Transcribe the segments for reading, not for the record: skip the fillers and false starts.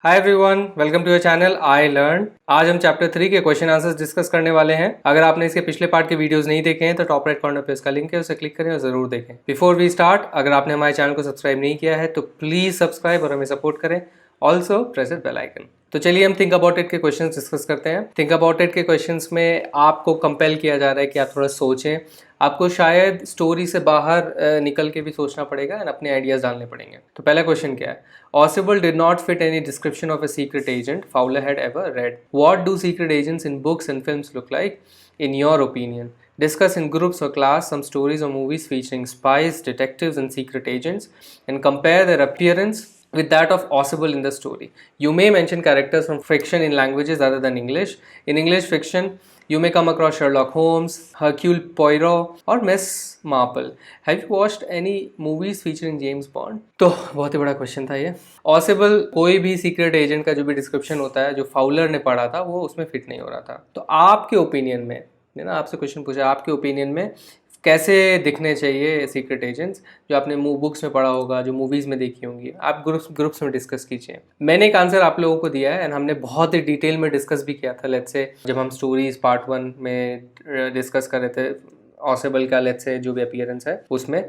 Hi everyone, welcome to your channel I learn. आज हम chapter 3 के क्वेश्चन आंसर्स डिस्कस करने वाले हैं। अगर आपने इसके पिछले पार्ट के वीडियोस नहीं देखे हैं तो टॉप राइट कॉर्नर पे इसका लिंक है, उसे क्लिक करें और जरूर देखें। बिफोर वी स्टार्ट, अगर आपने हमारे चैनल को सब्सक्राइब नहीं किया है तो प्लीज सब्सक्राइब और हमें सपोर्ट करें। Also press the bell icon. तो चलिए हम थिंक अबाउट इट के क्वेश्चंस डिस्कस करते हैं। थिंक अबाउट इट के क्वेश्चंस में आपको कंपेल किया जा रहा है कि आप थोड़ा सोचें। आपको शायद स्टोरी से बाहर निकल के भी सोचना पड़ेगा एंड अपने आइडियाज डालने पड़ेंगे। तो पहला क्वेश्चन क्या है? Oswald did not fit any description of a secret agent Fowler had ever read. What do secret agents in books and films look like, in your opinion? Discuss in groups or class some stories or movies featuring spies, detectives, and secret agents, and compare their appearance with that of Oswald in the story. You may mention characters from fiction in languages other than English. In English fiction, you may come across Sherlock Holmes, Hercule Poirot, or Miss Marple. Have you watched any movies featuring James Bond? तो बहुत ही बड़ा question था ये। ऑसिबल कोई भी secret agent का जो भी डिस्क्रिप्शन होता है जो फाउलर ने पढ़ा था वो उसमें फिट नहीं हो रहा था। तो आपके ओपिनियन में, ना आपसे क्वेश्चन पूछा, आपके ओपिनियन में कैसे दिखने चाहिए सीक्रेट एजेंट्स जो आपने बुक्स में पढ़ा होगा, जो मूवीज़ में देखी होंगी, आप ग्रुप्स में डिस्कस कीजिए। मैंने एक आंसर आप लोगों को दिया है एंड हमने बहुत ही डिटेल में डिस्कस भी किया था। लेट्स से जब हम स्टोरीज पार्ट 1 में डिस्कस कर रहे थे ऑसिबल का, लेट्स से जो भी अपीयरेंस है उसमें।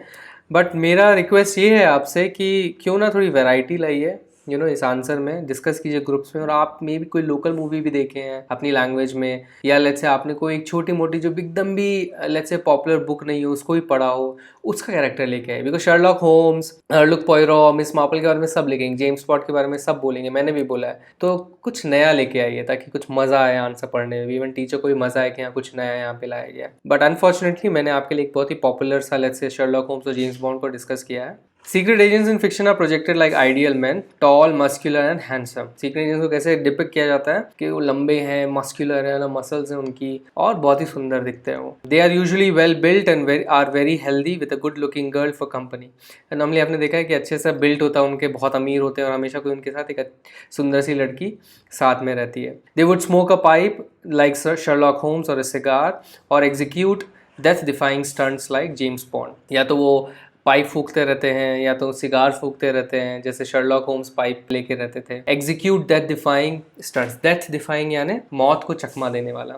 बट मेरा रिक्वेस्ट ये है आपसे कि क्यों ना थोड़ी वैरायटी लाइए इस आंसर में, डिस्कस कीजिए ग्रुप्स में। और आप मे भी कोई लोकल मूवी भी देखे हैं अपनी लैंग्वेज में, या लेट्स से आपने कोई एक छोटी मोटी जो एकदम भी लेट्स से पॉपुलर बुक नहीं हो उसको ही पढ़ा हो, उसका कैरेक्टर लेके आए। Because Sherlock Holmes, Hercule Poirot, Miss Marple के बारे में सब लिखेंगे, जेम्स बॉन्ड के बारे में सब बोलेंगे, मैंने भी बोला है। तो कुछ नया लेके आइए ताकि कुछ मजा आए आंसर पढ़ने में, इवन टीचर को भी मजा आए कि यहाँ कुछ नया यहाँ पे लाया गया। बट अनफॉर्चुनेटली मैंने आपके लिए एक बहुत ही पॉपुलर सा लेट्स से शर्लॉक होम्स और जेम्स बॉन्ड को डिस्कस किया है। Secret agents in fiction are projected like ideal men, tall, muscular and handsome. Secret agents को कैसे डिपिक्ट किया जाता है कि वो लंबे हैं, मस्कुलर है ना, मसल्स हैं उनकी, और बहुत ही सुंदर दिखते हैं वो। They are usually well built and are very healthy with a good looking girl for company. Normally आपने देखा है कि अच्छे से बिल्ट होता है उनके, बहुत अमीर होते हैं और हमेशा कोई उनके साथ एक सुंदर सी लड़की साथ में रहती है। They would smoke a pipe like Sherlock Holmes or a cigar or execute death defying stunts like James Bond. या तो वो पाइप फूकते रहते हैं या तो सिगार फूकते रहते हैं, जैसे शर्लॉक होम्स पाइप लेके रहते थे। Execute death defying stunts, death defying यानी मौत को चकमा देने वाला,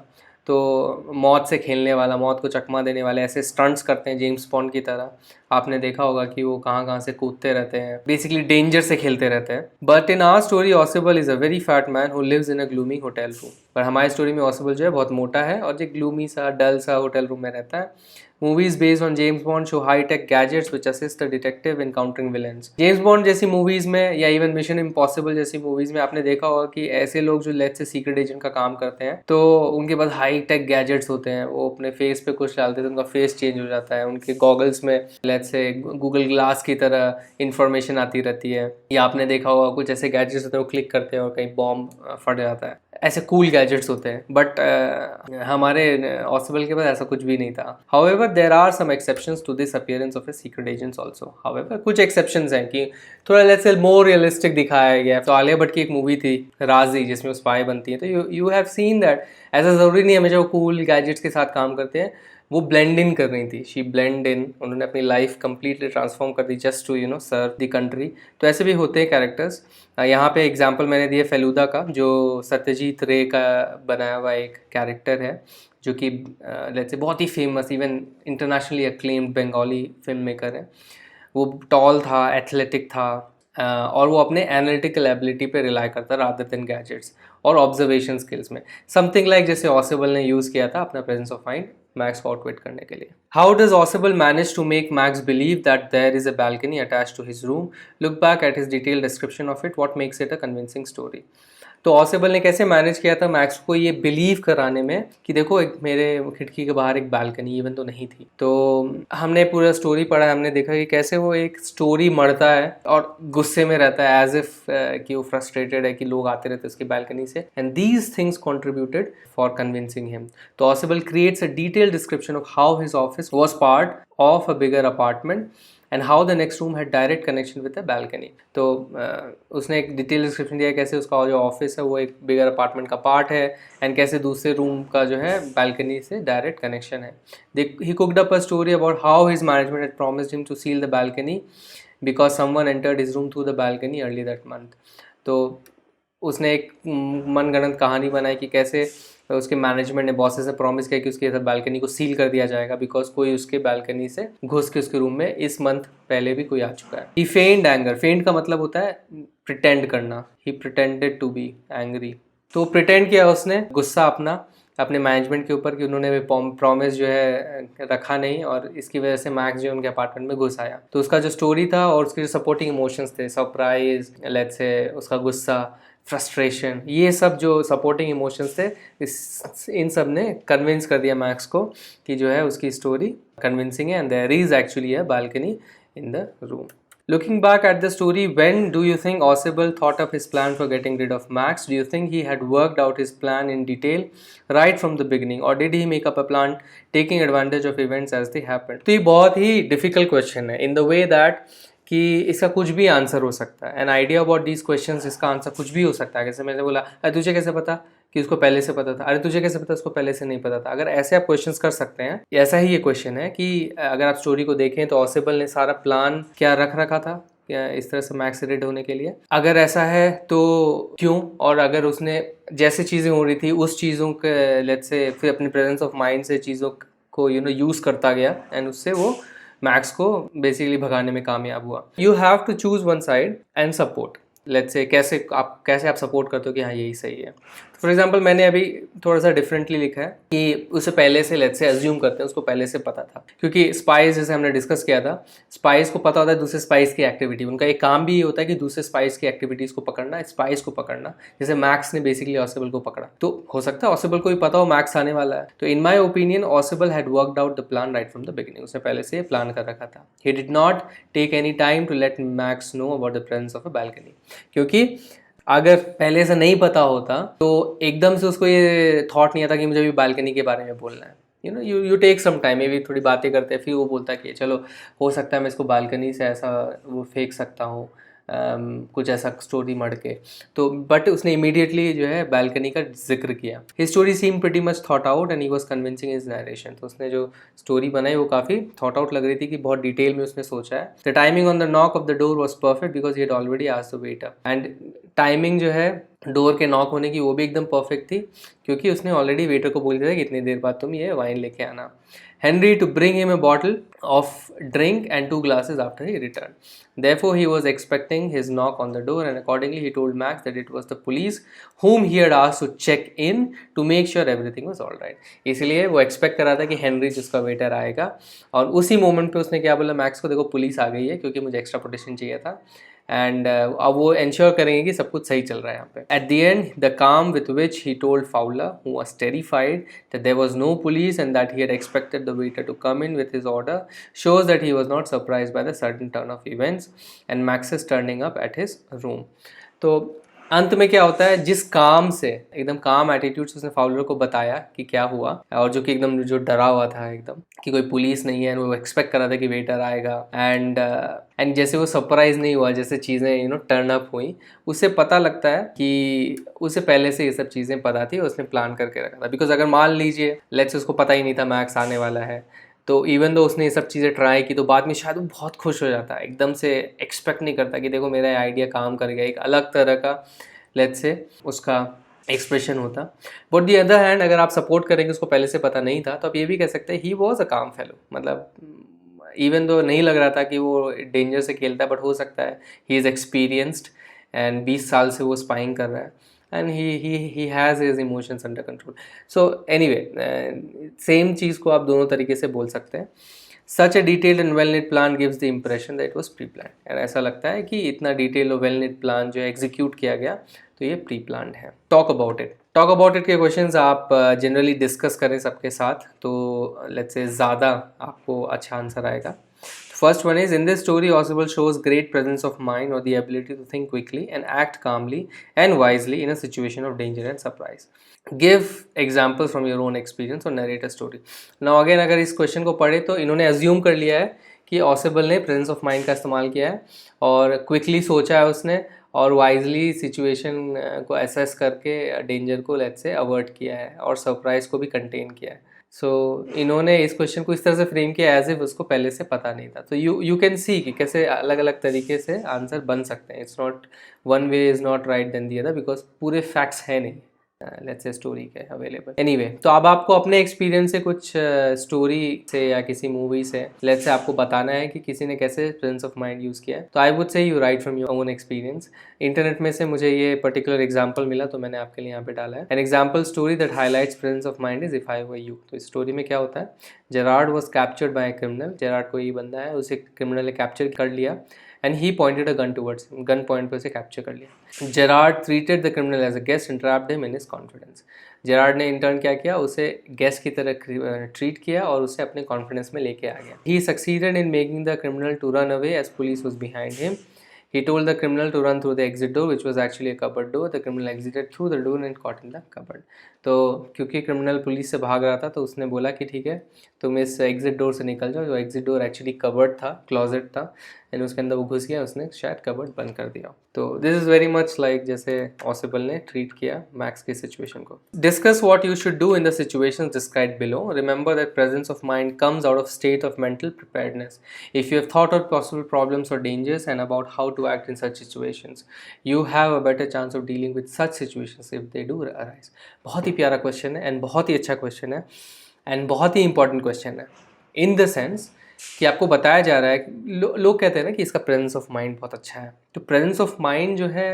तो मौत से खेलने वाला, मौत को चकमा देने वाले ऐसे स्टंट्स करते हैं जेम्स बॉन्ड की तरह। आपने देखा होगा कि वो कहाँ कहाँ से कूदते रहते हैं, बेसिकली डेंजर से खेलते रहते हैं। But in our story Ausable is a very fat man who lives in a gloomy hotel room. पर हमारी स्टोरी में ऑसिबल जो है बहुत मोटा है और जो ग्लूमी सा डल सा होटल रूम में रहता है। Movies based on James Bond show high tech gadgets which assist the detective in countering villains. James Bond जैसी मूवीज में या इवन मिशन इम्पॉसिबल जैसी मूवीज में आपने देखा होगा कि ऐसे लोग जो लेट्स से सीक्रेट एजेंट का काम करते हैं तो उनके पास हाई टेक गैजेट्स होते हैं। वो अपने फेस पे कुछ डालते हैं तो उनका फेस चेंज हो जाता है, उनके गॉगल्स में लेट्स से गूगल ग्लास की तरह इंफॉर्मेशन आती रहती है। या आपने देखा होगा कुछ ऐसे गैजेट्स होते हैं वो क्लिक करते हैं और कहीं बॉम्ब फट जाता है। ऐसे कूल गैजेट्स होते हैं। बट हमारे ऑसिबल के पास ऐसा कुछ भी नहीं था। However there are some exceptions to this appearance of a secret agents also. However कुछ एक्सेप्शंस हैं कि थोड़ा लेट्स से मोर रियलिस्टिक दिखाया गया है। तो आलिया भट्ट की एक मूवी थी राजी जिसमें वो स्पाई बनती है, तो यू हैव सीन दैट ऐसा ज़रूरी नहीं है हमेशा वो कूल गैजेट्स के साथ काम करते हैं। वो ब्लेंड इन कर रही थी, शी ब्लेंड इन, उन्होंने अपनी लाइफ कंप्लीटली ट्रांसफॉर्म कर दी just to serve the country. तो ऐसे भी होते हैं कैरेक्टर्स। यहाँ पे एग्जांपल मैंने दिया फेलूदा का, जो सत्यजीत रे का बनाया हुआ एक कैरेक्टर है जो कि लेट्स से बहुत ही famous, even internationally acclaimed Bengali film maker है। वो टॉल था, एथलेटिक था, और वो अपने एनालिटिकल एबिलिटी पे रिलाई करता रादर देन गैजेट्स और ऑब्जर्वेशन स्किल्स में। समथिंग लाइक जैसे ऑसिबल ने यूज़ किया था अपना प्रेजेंस ऑफ माइंड मैक्स को आउटविट करने के लिए। How does Ausable manage to make Max believe that there is a balcony attach to his room? Look back at his detail description of it, what makes it a convincing story. तो ऑसिबल ने कैसे manage किया था max को ये believe कराने में कि देखो एक मेरे खिड़की के बाहर एक बालकनी इवन तो नहीं थी। तो हमने पूरा स्टोरी पढ़ा, हमने देखा कि कैसे वो एक स्टोरी मरता है और गुस्से में रहता है एज इफ कि वो फ्रस्ट्रेटेड है कि लोग आते रहते उसकी बालकनी से, and these things contributed for convincing him. तो Ausable creates a detail description of how his office was part of a bigger apartment and how the next room had direct connection with the balcony. तो उसने एक detail description दिया कैसे उसका जो office है वो एक बिगर अपार्टमेंट का पार्ट है एंड कैसे दूसरे रूम का जो है बैल्कनी से डायरेक्ट कनेक्शन है। He cooked up a story about how his management had promised him to seal the balcony because someone entered his room through the balcony early that month. तो उसने एक मनगढ़ंत कहानी बनाई कि कैसे उसके मैनेजमेंट ने बॉसेस से प्रॉमिस किया कि उसके बालकनी को सील कर दिया जाएगा बिकॉज कोई उसके बालकनी से घुस के उसके रूम में इस मंथ पहले भी कोई आ चुका है। ही फेंड एंगर, फेंड का मतलब होता है प्रिटेंड करना, ही प्रिटेंडेड टू बी एंग्री। तो प्रिटेंड किया उसने गुस्सा अपने मैनेजमेंट के ऊपर कि उन्होंने प्रॉमिस जो है रखा नहीं और इसकी वजह से मैक्स जो उनके अपार्टमेंट में घुस आया। तो उसका जो स्टोरी था और उसके जो सपोर्टिंग इमोशंस थे, सरप्राइज, लेट्स से उसका गुस्सा, फ्रस्ट्रेशन, ये सब जो सपोर्टिंग इमोशंस थे इन सब ने कन्विंस कर दिया मैक्स को कि जो है उसकी स्टोरी कन्विंसिंग है and there is actually a balcony in the room. Looking back at the story, when do you think Ausable thought up his plan for getting rid of Max? Do you think he had worked out his plan in detail right from the beginning, or did he make up a plan taking advantage of events as they happened? तो ये बहुत ही difficult question है in the way that कि इसका कुछ भी answer हो सकता है। An idea about these questions, इसका आंसर कुछ भी हो सकता है। जैसे मैंने बोला अरे तुझे कैसे पता कि उसको पहले से पता था, अरे तुझे कैसे पता उसको पहले से नहीं पता था। अगर ऐसे आप क्वेश्चंस कर सकते हैं, ऐसा ही ये क्वेश्चन है कि अगर आप स्टोरी को देखें तो ऑसिबल ने सारा प्लान क्या रख रखा था क्या इस तरह से मैक्स से रेड होने के लिए। अगर ऐसा है तो क्यों, और अगर उसने जैसे चीज़ें हो रही थी उस चीज़ों के लेट्स से फिर अपनी प्रेजेंस ऑफ माइंड से चीज़ों को यूज़ करता गया एंड उससे वो मैक्स को बेसिकली भगाने में कामयाब हुआ। You have to choose one side and support. Let's say कैसे आप सपोर्ट करते हो कि हाँ यही सही है। फॉर एग्जाम्पल मैंने अभी थोड़ा सा डिफरेंटली लिखा है कि उसे पहले से लेट्स से अज्यूम करते हैं उसको पहले से पता था, क्योंकि स्पाइस जैसे हमने डिस्कस किया था, स्पाइस को पता होता है दूसरे स्पाइस की एक्टिविटी, उनका एक काम भी ये होता है कि दूसरे स्पाइस की एक्टिविटीज़ को पकड़ना, स्पाइस को पकड़ना। जैसे मैक्स ने बेसिकली ऑसिबल को पकड़ा, तो हो सकता है ऑसिबल को भी पता हो मैक्स आने वाला है। तो in my opinion Ausable had worked out the plan right from the beginning. उसने पहले से प्लान कर रखा था। He did not take any time to let Max know about the presence of a balcony, क्योंकि अगर पहले से नहीं पता होता तो एकदम से उसको ये थॉट नहीं आता कि मुझे अभी बालकनी के बारे में बोलना है। यू टेक सम टाइम, मे भी थोड़ी बातें करते हैं, फिर वो बोलता है कि चलो हो सकता है मैं इसको बालकनी से ऐसा वो फेंक सकता हूँ, कुछ ऐसा स्टोरी मढ़ के। तो बट उसने इमीडिएटली जो है बालकनी का जिक्र किया। His story seem pretty much thought out and he was convincing his narration. तो उसने जो स्टोरी बनाई वो काफ़ी थॉट आउट लग रही थी कि बहुत डिटेल में उसने सोचा है। The timing on the knock off the door was perfect because he had already asked the waiter. And timing जो है डोर के नॉक होने की वो भी एकदम परफेक्ट थी, क्योंकि उसने ऑलरेडी वेटर को बोल दिया था कि इतनी देर बाद तुम ये वाइन लेके आना। Henry to bring him a bottle of drink and 2 glasses after he returned. Therefore, he was expecting his knock on the door, and accordingly, he told Max that it was the police whom he had asked to check in to make sure everything was all right. इसलिए वो expect कर रहा था कि Henry जिसका waiter आएगा, और उसी मोमेंट पे उसने क्या बोला मैक्स को, देखो पुलिस आ गई है क्योंकि मुझे एक्स्ट्रा प्रोटेक्शन चाहिए था। एंड अब वो इंश्योर करेंगे कि सब कुछ सही चल रहा है यहाँ पे। At the end the calm with which he told Fowler who was terrified that there was no police and that he had expected the waiter to come in with his order shows that he was not surprised by the sudden turn of events and Max's turning up at his room. तो अंत में क्या होता है, जिस काम से एकदम काम एटीट्यूड से उसने फाउलर को बताया कि क्या हुआ, और जो कि एकदम जो डरा हुआ था एकदम कि कोई पुलिस नहीं है, वो एक्सपेक्ट कर रहा था कि वेटर आएगा, एंड जैसे वो सरप्राइज नहीं हुआ, जैसे चीज़ें टर्न अप हुई, उससे पता लगता है कि उसे पहले से ये सब चीज़ें पता थी और उसने प्लान करके रखा था। बिकॉज अगर मान लीजिए लेट्स उसको पता ही नहीं था मैक्स आने वाला है, तो इवन दो उसने ये सब चीज़ें ट्राई की, तो बाद में शायद वो बहुत खुश हो जाता है, एकदम से एक्सपेक्ट नहीं करता कि देखो मेरा आइडिया काम कर गया, एक अलग तरह का लेट्स से उसका एक्सप्रेशन होता। बट दी अदर हैंड अगर आप सपोर्ट करेंगे उसको पहले से पता नहीं था, तो आप ये भी कह सकते हैं ही वॉज अ काम फेलो। मतलब इवन दो नहीं लग रहा था कि वो डेंजर से खेलता है, बट हो सकता है ही इज़ एक्सपीरियंस्ड एंड 20 साल से वो स्पाइंग कर रहा है and he has his emotions under control. So anyway same चीज़ को आप दोनों तरीके से बोल सकते हैं। Such a detailed and well-knit plan gives the impression that it was pre-planned. और ऐसा लगता है कि इतना डिटेल और well-knit प्लान जो एग्जीक्यूट किया गया तो ये प्री-प्लान्ड है। टॉक अबाउट इट के क्वेश्चंस आप जनरली डिस्कस करें सबके साथ, तो लेट्स से ज़्यादा आपको अच्छा आंसर आएगा। First one is, in this story, Ausable shows great presence of mind or the ability to think quickly and act calmly and wisely in a situation of danger and surprise. Give examples from your own experience or narrate a story. Now again, अगर इस question को पढ़े तो इन्होंने assume कर लिया है कि ऑसिबल ने प्रेजेंस ऑफ माइंड का इस्तेमाल किया है और क्विकली सोचा है उसने और वाइजली सिचुएशन को एसेस करके डेंजर को लेट्स से अवॉइड किया है और सरप्राइज को भी कंटेन किया है। सो इन्होंने इस क्वेश्चन को इस तरह से फ्रेम किया एज इफ उसको पहले से पता नहीं था। तो यू कैन सी कि कैसे अलग अलग तरीके से आंसर बन सकते हैं। It's not one way is not right than the other, because पूरे फैक्ट्स है नहीं लेट्स से स्टोरी के अवेलेबल। एनीवे, तो अब आपको अपने एक्सपीरियंस से कुछ स्टोरी से या किसी मूवी से लेट्स से आपको बताना है कि किसी ने कैसे प्रेजेंस ऑफ माइंड यूज़ किया है। तो I would say you right from your own experience. Internet में से मुझे ये पर्टिकुलर एग्जाम्पल मिला तो मैंने आपके लिए यहाँ पे डाला है। An example story that highlights presence of mind is if I were you. तो इस स्टोरी में क्या होता है, Gerard was captured by criminal. Gerard कोई बंदा है, उसे क्रिमिनल ने कैप्चर कर लिया and he pointed a gun towards, gun point पर उसे कैप्चर कर लिया। Gerard treated the criminal as a guest and trapped him in his confidence. Gerard ने इंटर्न क्या किया, उसे गेस्ट की तरह ट्रीट किया और उसे अपने कॉन्फिडेंस में लेके आ गया। He succeeded in making the criminal to run away as police was behind him. He told the criminal to run through the exit door, which was actually a cupboard door. The criminal exited through the door and caught in the cupboard. तो क्योंकि criminal police से भाग रहा था तो उसने बोला कि ठीक है तुम इस एग्जिट डोर से निकल जाओ। जो एग्जिट डोर एक्चुअली कबर्ड था, क्लॉजेट था, एंड उसके अंदर वो घुस गया, उसने शायद कबर्ड बंद कर दिया। तो this is very much like जैसे ऑसिबल ने ट्रीट किया मैक्स की सिचुएशन को। Discuss what you should do in the situations described below. Remember that presence of mind comes out of state of mental preparedness. If you have thought of possible problems और dangers and about how to act in such situations, you have a better chance of dealing with such situations if they do arise। बहुत ही प्यारा question है and बहुत ही अच्छा question है and बहुत ही important question है in the sense कि आपको बताया जा रहा है कि लोग कहते हैं ना कि इसका प्रेजेंस ऑफ माइंड बहुत अच्छा है। तो प्रेजेंस ऑफ माइंड जो है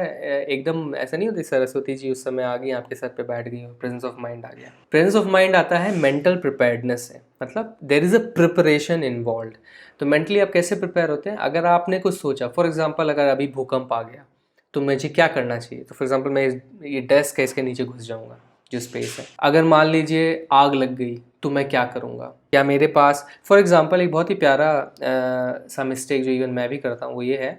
एकदम ऐसा नहीं होती सरस्वती जी उस समय आ गई आपके सर पे बैठ गई और प्रेजेंस ऑफ माइंड आ गया। प्रेजेंस ऑफ माइंड आता है मेंटल प्रिपेयर्डनेस से, मतलब there is a preparation involve. तो मेंटली आप कैसे प्रिपेयर होते हैं, अगर आपने कुछ सोचा, फॉर एग्जाम्पल अगर अभी भूकंप आ गया तो मुझे क्या करना चाहिए, तो फॉर एग्जाम्पल मैं ये डेस्क है इसके नीचे घुस जाऊँगा जो स्पेस है। अगर मान लीजिए आग लग गई तो मैं क्या करूँगा, क्या मेरे पास, फॉर एग्जांपल एक बहुत ही प्यारा सा मिस्टेक जो इवन मैं भी करता हूँ वो ये है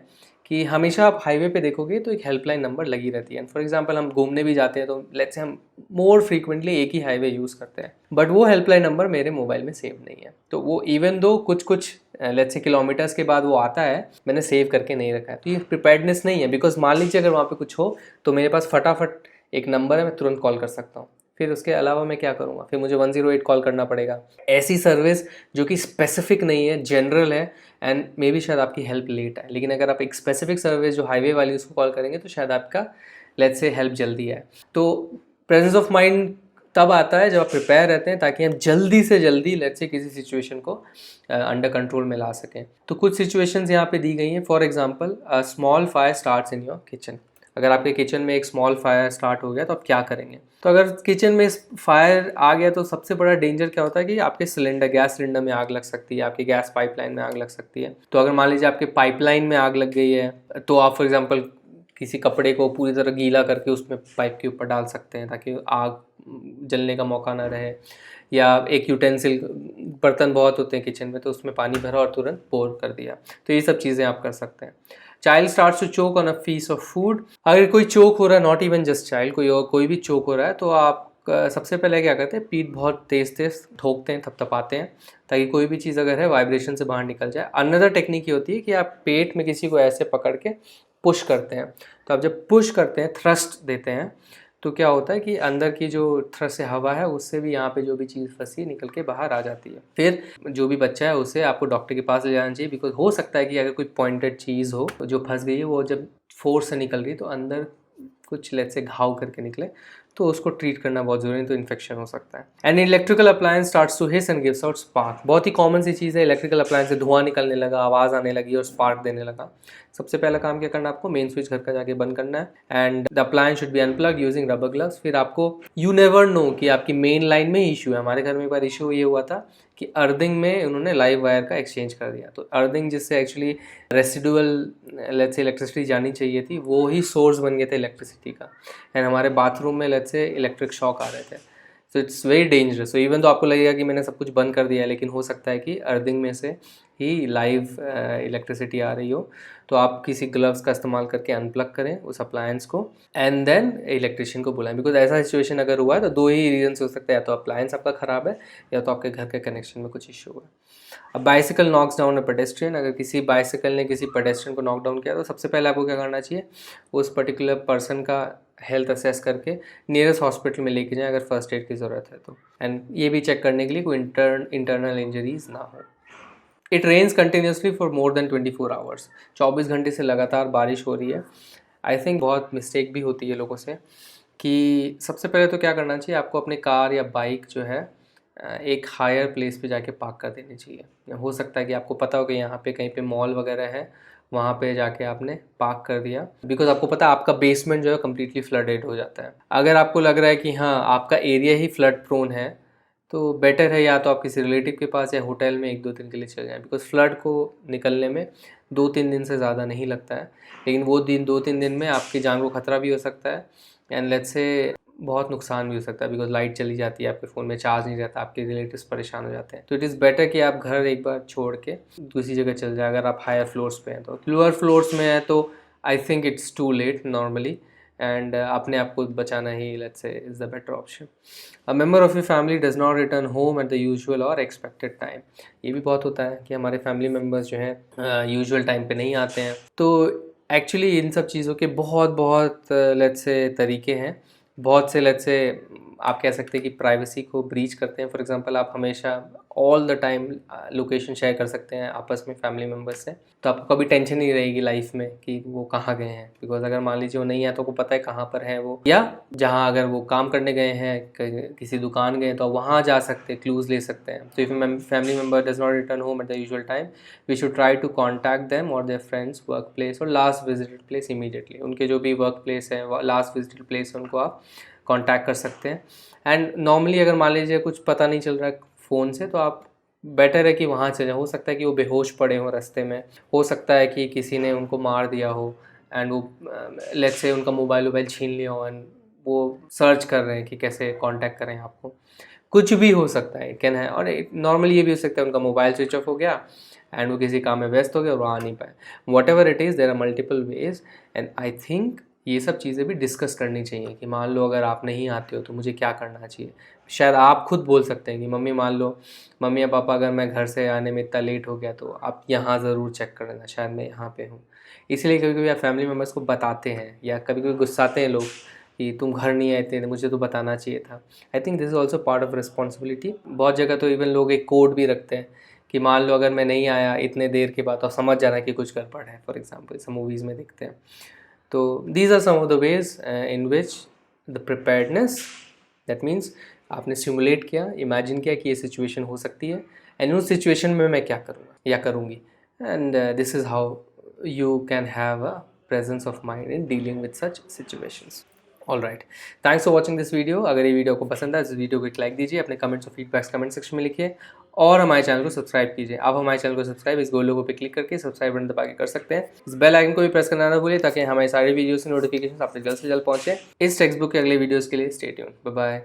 कि हमेशा आप हाईवे पे देखोगे तो एक हेल्पलाइन नंबर लगी रहती है। फॉर एग्जांपल हम घूमने भी जाते हैं तो लेट्स से हम मोर फ्रीक्वेंटली एक ही हाईवे यूज़ करते हैं, बट वो हेल्पलाइन नंबर मेरे मोबाइल में सेव नहीं है। तो वो इवन दो कुछ लेट्स से किलोमीटर्स के बाद वो आता है, मैंने सेव करके नहीं रखा है। तो ये प्रिपेयर्डनेस नहीं है, बिकॉज मान लीजिए अगर वहाँ पे कुछ हो तो मेरे पास फटाफट एक नंबर है, मैं तुरंत कॉल कर सकता हूँ। फिर उसके अलावा मैं क्या करूँगा, फिर मुझे 108 कॉल करना पड़ेगा। ऐसी सर्विस जो कि स्पेसिफिक नहीं है, जनरल है एंड मे बी शायद आपकी हेल्प लेट है, लेकिन अगर आप एक स्पेसिफिक सर्विस जो हाईवे वाली उसको कॉल करेंगे तो शायद आपका लेट्स से हेल्प जल्दी है। तो प्रेजेंस ऑफ माइंड तब आता है जब आप प्रिपेयर रहते हैं ताकि हम जल्दी से जल्दी लेट्स से किसी सिचुएशन को अंडर कंट्रोल में ला सकें। तो कुछ सिचुएशंस यहाँ पे दी गई हैं। For example a small fire starts in your kitchen. अगर आपके किचन में एक स्मॉल फायर स्टार्ट हो गया तो आप क्या करेंगे। तो अगर किचन में फायर आ गया तो सबसे बड़ा डेंजर क्या होता है कि आपके गैस सिलेंडर में आग लग सकती है, आपकी गैस पाइपलाइन में आग लग सकती है। तो अगर मान लीजिए आपके पाइपलाइन में आग लग गई है तो आप फॉर एग्जांपल किसी कपड़े को पूरी तरह गीला करके उसमें पाइप के ऊपर डाल सकते हैं ताकि आग जलने का मौका ना रहे। या एक यूटेंसिल, बर्तन बहुत होते हैं किचन में, तो उसमें पानी भरा और तुरंत पोर कर दिया। तो ये सब चीज़ें आप कर सकते हैं। Child starts to choke on a piece of food. अगर कोई चोक हो रहा है, नॉट इवन जस्ट चाइल्ड, कोई भी चोक हो रहा है तो आप सबसे पहले क्या करते हैं, पीठ बहुत तेज़ ठोकते हैं, थपथपाते हैं ताकि कोई भी चीज़ अगर है वाइब्रेशन से बाहर निकल जाए। अनदर टेक्निक ये होती है कि आप पेट में किसी को ऐसे पकड़ के पुश करते हैं। तो आप जब पुश करते हैं, थ्रस्ट देते हैं, तो क्या होता है कि अंदर की जो थ्रस्ट से हवा है उससे भी यहाँ पे जो भी चीज़ फंसी निकल के बाहर आ जाती है। फिर जो भी बच्चा है उसे आपको डॉक्टर के पास ले जाना चाहिए, बिकॉज हो सकता है कि अगर कोई पॉइंटेड चीज़ हो जो फंस गई है, वो जब फोर्स से निकल गई तो अंदर कुछ लेट्स से घाव करके निकले, तो उसको ट्रीट करना बहुत ज़रूरी है, तो इन्फेक्शन हो सकता है। And electrical appliance starts to hiss and gives out spark. बहुत ही कॉमन सी चीज़ है, इलेक्ट्रिकल अप्लायंस से धुआं निकलने लगा, आवाज़ आने लगी और स्पार्क देने लगा। सबसे पहला काम क्या करना है, आपको मेन स्विच घर का जाके बंद करना है and the appliance should be unplugged using rubber gloves. फिर आपको यू नेवर नो कि आपकी मेन लाइन में इशू है। हमारे घर में एक बार इशू ये हुआ था कि अर्थिंग में उन्होंने लाइव वायर का एक्सचेंज कर दिया। तो अर्थिंग जिससे actually residual let's say electricity जानी चाहिए थी, वो ही सोर्स बन गया था इलेक्ट्रिसिटी का। एंड हमारे बाथरूम में लेट्स से इलेक्ट्रिक शॉक आ रहे थे। So it's very dangerous. So even तो आपको लगेगा कि मैंने सब कुछ बंद कर दिया है, लेकिन हो सकता है कि अर्थिंग में से ही लाइव इलेक्ट्रिसिटी आ रही हो। तो आप किसी ग्लव्स का इस्तेमाल करके अनप्लग करें उस अप्लायंस को एंड देन इलेक्ट्रिशियन को बुलाएं। बिकॉज ऐसा सिचुएशन अगर हुआ है तो दो ही रीजन हो सकता है, या तो अप्लायंस आपका ख़राब है या तो आपके घर के कनेक्शन में कुछ इशू है। अब bicycle knocks down a pedestrian. अगर किसी बाइसिकल ने किसी पेडेस्ट्रियन को नॉक डाउन किया तो सबसे पहले आपको क्या करना चाहिए, उस पर्टिकुलर पर्सन का हेल्थ असेस करके नियरेस्ट हॉस्पिटल में लेके जाएं अगर फर्स्ट एड की ज़रूरत है तो। एंड ये भी चेक करने के लिए कोई इंटरनल इंजरीज ना हो। It rains continuously for more than 24 hours. 24 घंटे से लगातार बारिश हो रही है। आई थिंक बहुत मिस्टेक भी होती है लोगों से कि सबसे पहले तो क्या करना चाहिए, आपको अपने कार या बाइक जो है एक हायर प्लेस पे जाके पार्क कर देनी चाहिए। हो सकता है कि आपको पता हो कि यहाँ पे कहीं पे मॉल वगैरह है, वहाँ पे जाके आपने पार्क कर दिया, बिकॉज आपको पता है आपका बेसमेंट जो है कम्प्लीटली फ्लडेड हो जाता है। अगर आपको लग रहा है कि हाँ आपका एरिया ही फ्लड प्रोन है तो बेटर है या तो आप किसी रिलेटिव के पास या होटल में 1-2 दिन के लिए चले जाएं, बिकॉज फ्लड को निकलने में 2-3 दिन से ज़्यादा नहीं लगता है। लेकिन वो 2-3 दिन में आपकी जान को खतरा भी हो सकता है एंड लेट्स से बहुत नुकसान भी हो सकता है, बिकॉज लाइट चली जाती है, आपके फ़ोन में चार्ज नहीं रहता, आपके रिलेटिव्स परेशान हो जाते हैं। तो इट इज़ बेटर कि आप घर एक बार छोड़ के दूसरी जगह चल जाए। अगर आप हायर फ्लोर्स पे हैं तो, लोअर फ्लोर्स में है तो I think it's too late normally, and अपने आप को बचाना ही let's say is the better option. A member of your family does not return home at the usual और एक्सपेक्टेड टाइम। ये भी बहुत होता है कि हमारे फैमिली मेम्बर्स जो हैं यूजुअल टाइम पे नहीं आते हैं। तो एक्चुअली इन सब चीज़ों के बहुत बहुत लेट्स से तरीके हैं, बहुत से लेट्स से आप कह सकते हैं कि प्राइवेसी को ब्रीच करते हैं। फॉर एग्जांपल आप हमेशा all the time location share कर सकते हैं आपस में फैमिली मेम्बर्स से, तो आपको कभी टेंशन नहीं रहेगी लाइफ में कि वो कहाँ गए हैं, बिकॉज अगर मान लीजिए वो नहीं है तो आपको पता है कहाँ पर हैं वो, या जहाँ अगर वो काम करने गए हैं किसी दुकान गए तो आप वहाँ जा सकते हैं, क्लूज़ ले सकते हैं। तो if family member does not return home at the usual time, we should try to contact them और देयर फ्रेंड्स, वर्क प्लेस और लास्ट विजिटेड प्लेस इमीडिएटली। उनके जो भी वर्क प्लेस है, लास्ट विजिटेड प्लेस है, उनको आप कांटेक्ट कर सकते हैं। एंड नॉर्मली अगर मान लीजिए कुछ पता नहीं चल रहा है फ़ोन से तो आप बेटर है कि वहाँ चले। हो सकता है कि वो बेहोश पड़े हों रास्ते में, हो सकता है कि किसी ने उनको मार दिया हो एंड वो लेट्स से उनका मोबाइल छीन लिया हो एंड वो सर्च कर रहे हैं कि कैसे कांटेक्ट करें आपको। कुछ भी हो सकता है, कैन है। और नॉर्मली ये भी हो सकता है उनका मोबाइल स्विच ऑफ हो गया एंड वो किसी काम में व्यस्त हो गया और वो आ नहीं पाए। Whatever it is, there are multiple ways and I think ये सब चीज़ें भी डिस्कस करनी चाहिए कि मान लो अगर आप नहीं आते हो तो मुझे क्या करना चाहिए। शायद आप खुद बोल सकते हैं कि मम्मी, मान लो मम्मी या पापा अगर मैं घर से आने में इतना लेट हो गया तो आप यहाँ ज़रूर चेक कर लेना, शायद मैं यहाँ पे हूँ। इसलिए कभी कभी आप फैमिली मेम्बर्स को बताते हैं, या कभी कभी गुस्साते हैं लोग कि तुम घर नहीं आए थे, मुझे तो बताना चाहिए था। I think this is also part of responsibility. बहुत जगह तो इवन लोग एक कोड भी रखते हैं कि मान लो अगर मैं नहीं आया इतने देर के बाद तो समझ जाना कि कुछ गड़बड़ है। फॉर एग्जाम्पल इस मूवीज़ में दिखते हैं। तो these are some of the ways in which the preparedness, that means आपने सिमुलेट किया, इमेजिन किया कि ये सिचुएशन हो सकती है एंड उस सिचुएशन में मैं क्या करूँगा या करूँगी, and this is how you can have a presence of mind in dealing with such situations. All right, thanks for watching this video. अगर ये वीडियो आपको पसंद है इस वीडियो को एक लाइक दीजिए, अपने कमेंट्स और फीडबैक्स कमेंट सेक्शन में लिखिए और हमारे चैनल को सब्सक्राइब कीजिए। आप हमारे चैनल को सब्सक्राइब इस गोल लोगो पे क्लिक करके सब्सक्राइब बटन दबा के कर सकते हैं। इस बेल आइकन को भी प्रेस करना ना भूलिए ताकि हमारे सारे वीडियोस की नोटिफिकेशन आप तक जल्द से जल्द पहुंचे। इस टेक्स्ट बुक के अगले वीडियोस के लिए स्टे ट्यून्ड। Bye bye.